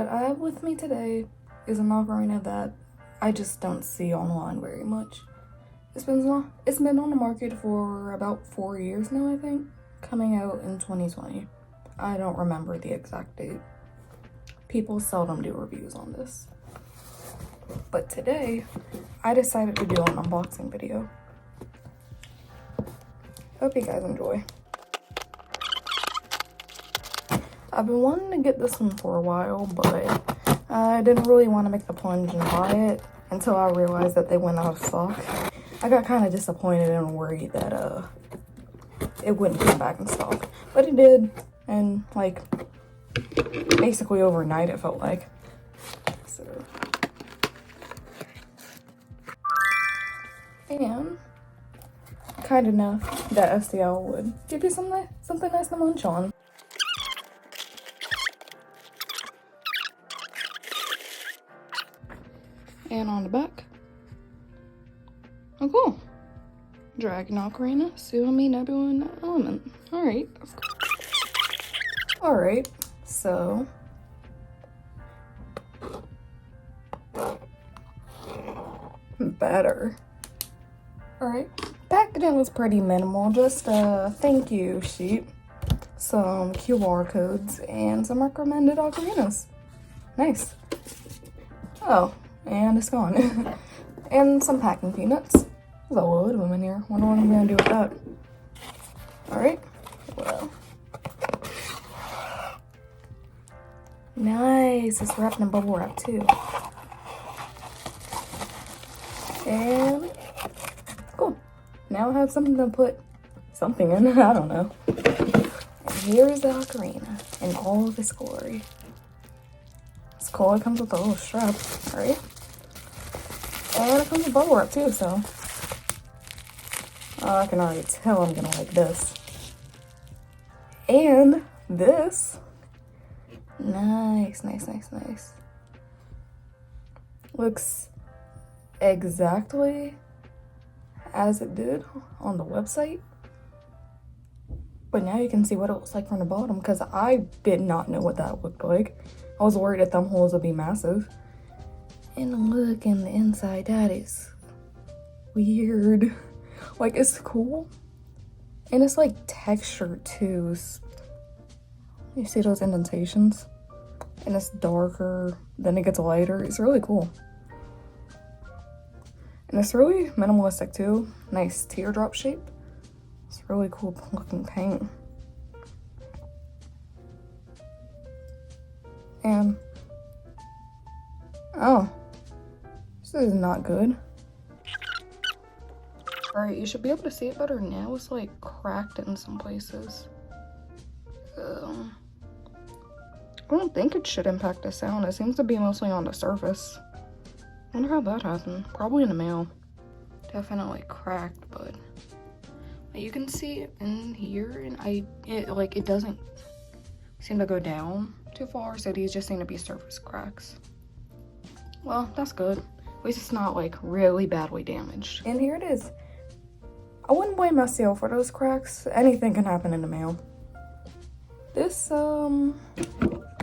What I have with me today is an ocarina that I just don't see online very much. It's been on the market for about 4 years now, I think, coming out in 2020. I don't remember the exact date. People seldom do reviews on this. But today, I decided to do an unboxing video. Hope you guys enjoy. I've been wanting to get this one for a while, but I didn't really want to make the plunge and buy it until I realized that they went out of stock. I got kind of disappointed and worried that it wouldn't come back in stock, but it did, and like basically overnight it felt like. So, and kind enough that STL would give you something nice to munch on. And on the back, oh cool, Dragon Ocarina, Suami, Nebula, and Element. Alright, that's cool. Alright, so better. Alright, packaging was pretty minimal, just a thank you sheet, some QR codes, and some recommended ocarinas. Nice. Oh, and it's gone. And some packing peanuts. There's a load of them in here. Wonder what I'm gonna do with that. Alright, well. Nice, it's wrapped in bubble wrap too. And cool. Now I have something to put something in, I don't know. And here's the ocarina in all of its glory. It's cool, it comes with a little strap, right? And it comes with bubble wrap too, so I can already tell I'm gonna like this. And this, nice. Looks exactly as it did on the website. But now you can see what it looks like from the bottom, because I did not know what that looked like. I was worried the thumb holes would be massive. And look in the inside, that is weird. Like, it's cool. And it's like textured too. You see those indentations? And it's darker, then it gets lighter. It's really cool. And it's really minimalistic too. Nice teardrop shape. It's really cool looking paint. And oh, this is not good. Alright, you should be able to see it better now. It's like cracked in some places. I don't think it should impact the sound. It seems to be mostly on the surface. I wonder how that happened. Probably in the mail. Definitely cracked, but you can see it in here, and it doesn't seem to go down too far, so these just seem to be surface cracks. Well, that's good. At least it's not like really badly damaged. And here it is. I wouldn't blame myself for those cracks. Anything can happen in the mail. This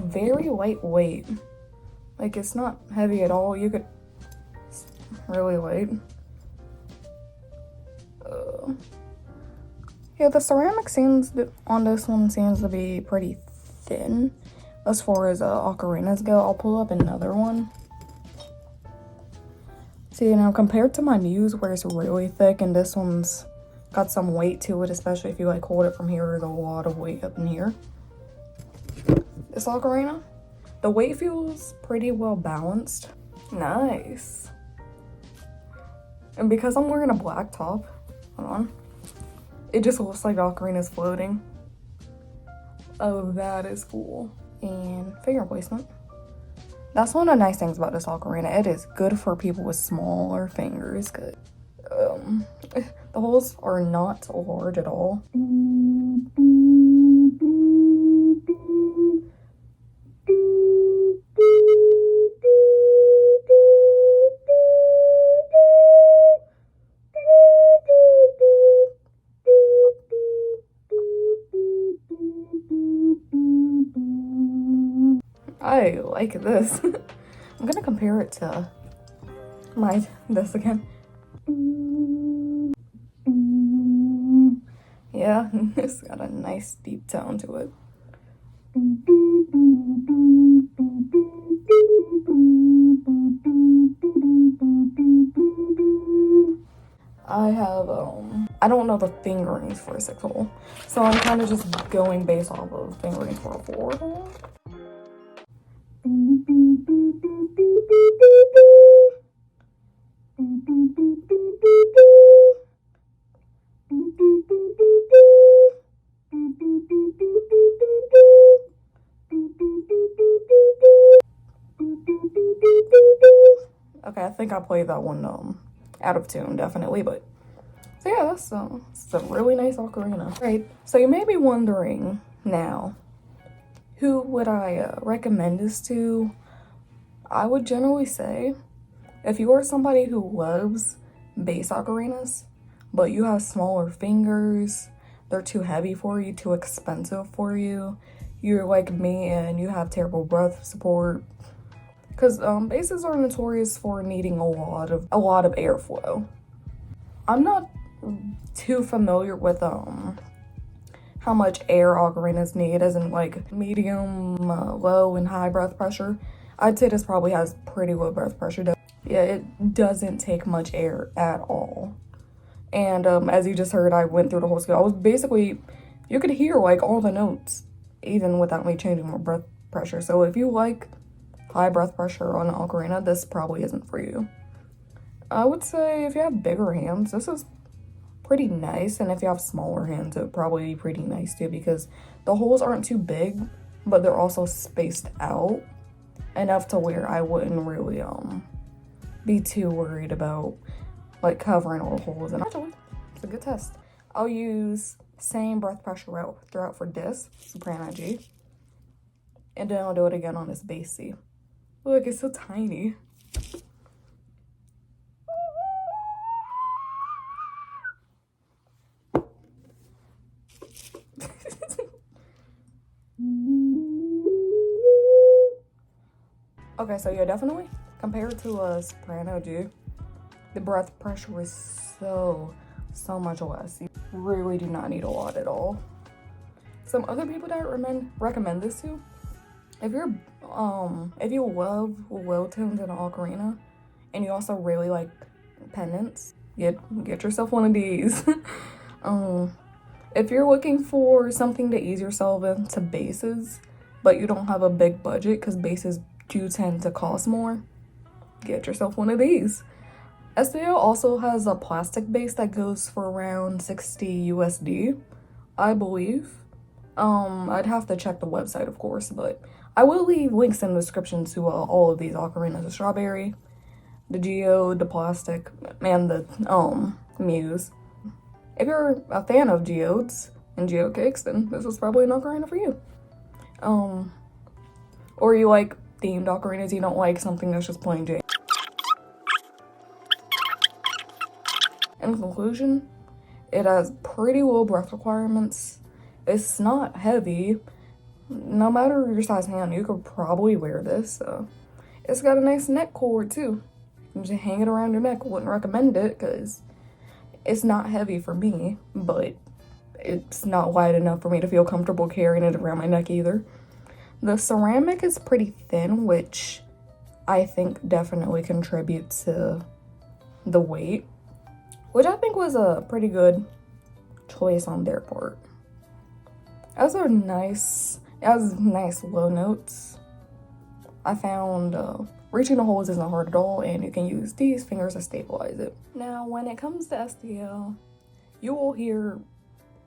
very lightweight. Like, it's not heavy at all. You could, it's really light. Yeah, the ceramic on this one seems to be pretty thin as far as ocarinas go. I'll pull up another one. See, now compared to my Muse, where it's really thick, and this one's got some weight to it, especially if you like hold it from here, there's a lot of weight up in here. This ocarina, the weight feels pretty well balanced. Nice. And because I'm wearing a black top, hold on, it just looks like the ocarina's floating. Oh, that is cool. And finger placement. That's one of the nice things about this ocarina. It is good for people with smaller fingers. Good. The holes are not large at all. I like this. I'm gonna compare it to this again. Yeah, it's got a nice deep tone to it. I don't know the fingerings for a 6 hole, so I'm kind of just going based off of fingerings for a 4 hole. Okay, I think I played that one out of tune, definitely, but so yeah, that's it's a really nice ocarina. Right, so you may be wondering now, who would I recommend this to? I would generally say, if you are somebody who loves bass ocarinas, but you have smaller fingers, they're too heavy for you, too expensive for you, you're like me and you have terrible breath support, because basses are notorious for needing a lot of airflow. I'm not too familiar with how much air ocarinas need, as in like medium, low, and high breath pressure. I'd say this probably has pretty low breath pressure. Yeah, it doesn't take much air at all. And as you just heard, I went through the whole scale. I was basically, you could hear like all the notes even without me changing my breath pressure. So if you like high breath pressure on an ocarina, this probably isn't for you. I would say if you have bigger hands, this is pretty nice, and if you have smaller hands, it would probably be pretty nice too, because the holes aren't too big, but they're also spaced out enough to where I wouldn't really be too worried about like covering all the holes. And actually, it's a good test. I'll use same breath pressure route throughout for this soprano G, and then I'll do it again on this bass C. Look, it's so tiny. Okay, so yeah, definitely compared to a soprano G, the breath pressure is so much less. You really do not need a lot at all. Some other people that I recommend this to, if you love low tones in an ocarina, and you also really like pendants, get yourself one of these. If you're looking for something to ease yourself into basses, but you don't have a big budget, because basses do tend to cost more, get yourself one of these. STL also has a plastic bass that goes for around 60 USD, I believe. I'd have to check the website, of course, but I will leave links in the description to all of these ocarinas: the strawberry, the Geode, the plastic, and the Muse. If you're a fan of geodes and geode cakes, then this is probably an ocarina for you. Or you like themed ocarinas, you don't like something that's just plain J. In conclusion, it has pretty low breath requirements. It's not heavy. No matter your size hand, you could probably wear this. It's got a nice neck cord too. You can just hang it around your neck. Wouldn't recommend it because it's not heavy for me, but it's not wide enough for me to feel comfortable carrying it around my neck either. The ceramic is pretty thin, which I think definitely contributes to the weight, which I think was a pretty good choice on their part. It has nice low notes. I found reaching the holes isn't hard at all, and you can use these fingers to stabilize it. Now, when it comes to STL, you will hear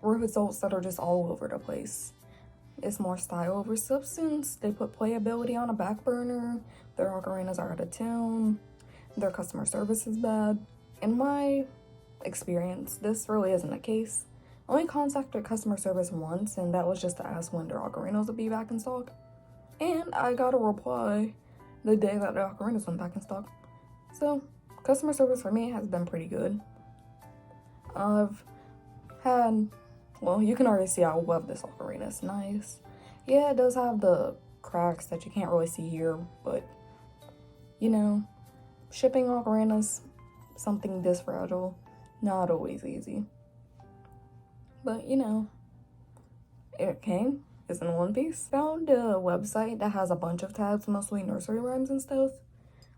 results that are just all over the place. It's more style over substance. They put playability on a back burner. Their ocarinas are out of tune. Their customer service is bad. In my experience, this really isn't the case. I only contacted customer service once, and that was just to ask when their ocarinas would be back in stock. And I got a reply the day that the ocarinas went back in stock. So, customer service for me has been pretty good. I've had, well, you can already see I love this ocarina. It's nice. Yeah, it does have the cracks that you can't really see here, but you know, shipping ocarinas, something this fragile, not always easy. But you know, it came, it's in one piece. Found a website that has a bunch of tabs, mostly nursery rhymes and stuff.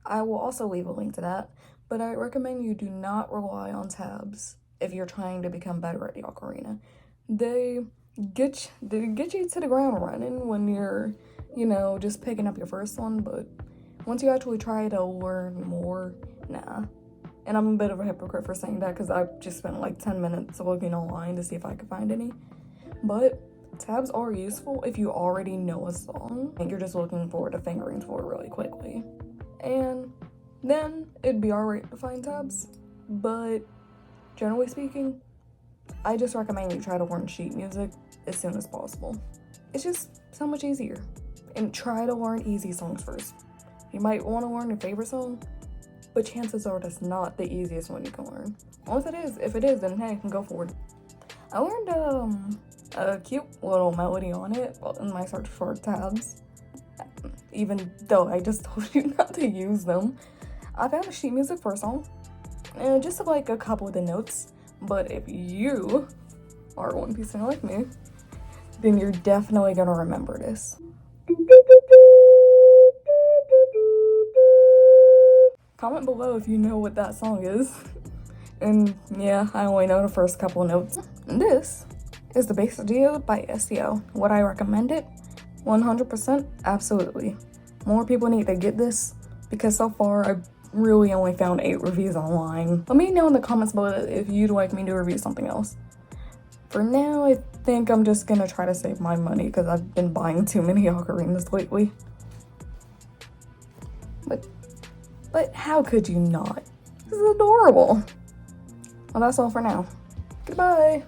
I will also leave a link to that, but I recommend you do not rely on tabs if you're trying to become better at the ocarina. They get you to the ground running when you're, you know, just picking up your first one, but once you actually try to learn more, nah. And I'm a bit of a hypocrite for saying that because I just spent like 10 minutes looking online to see if I could find any. But tabs are useful if you already know a song and you're just looking forward to fingerings for it really quickly. And then it'd be alright to find tabs, but generally speaking, I just recommend you try to learn sheet music as soon as possible. It's just so much easier. And try to learn easy songs first. You might want to learn your favorite song, but chances are that's not the easiest one you can learn. If it is, then hey, go for it. I learned a cute little melody on it in my search for tabs. Even though I just told you not to use them. I found a sheet music for a song, and just like a couple of the notes, but if you are a One Piece fan like me, then you're definitely gonna remember this. Comment below if you know what that song is. And yeah, I only know the first couple of notes. This is the basic Geode by STL. Would I recommend it? 100%, absolutely. More people need to get this because so far I've really only found 8 reviews online. Let me know in the comments below if you'd like me to review something else. For now, I think I'm just gonna try to save my money because I've been buying too many ocarinas lately. But how could you not? This is adorable. Well, that's all for now. Goodbye.